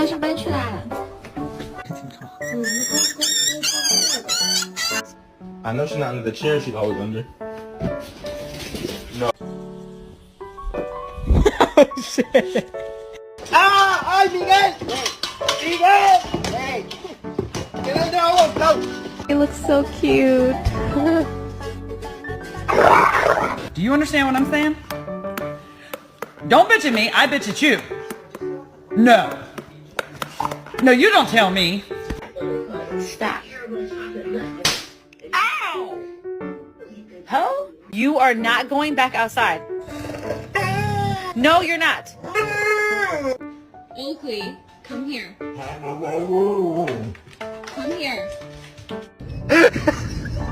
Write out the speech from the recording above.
来上班去啦。I know she's not under the chair she's always under. No. Oh shit. Ah! Ay, Miguel! Miguel! Hey! Get in there, let's go! He looks so cute. Do you understand what I'm saying? Don't bitch at me, I bitch at you. No. No, you don't tell me. Stop. Ow! Huh? You are not going back outside. No, you're not. Oakley, come here. Come here.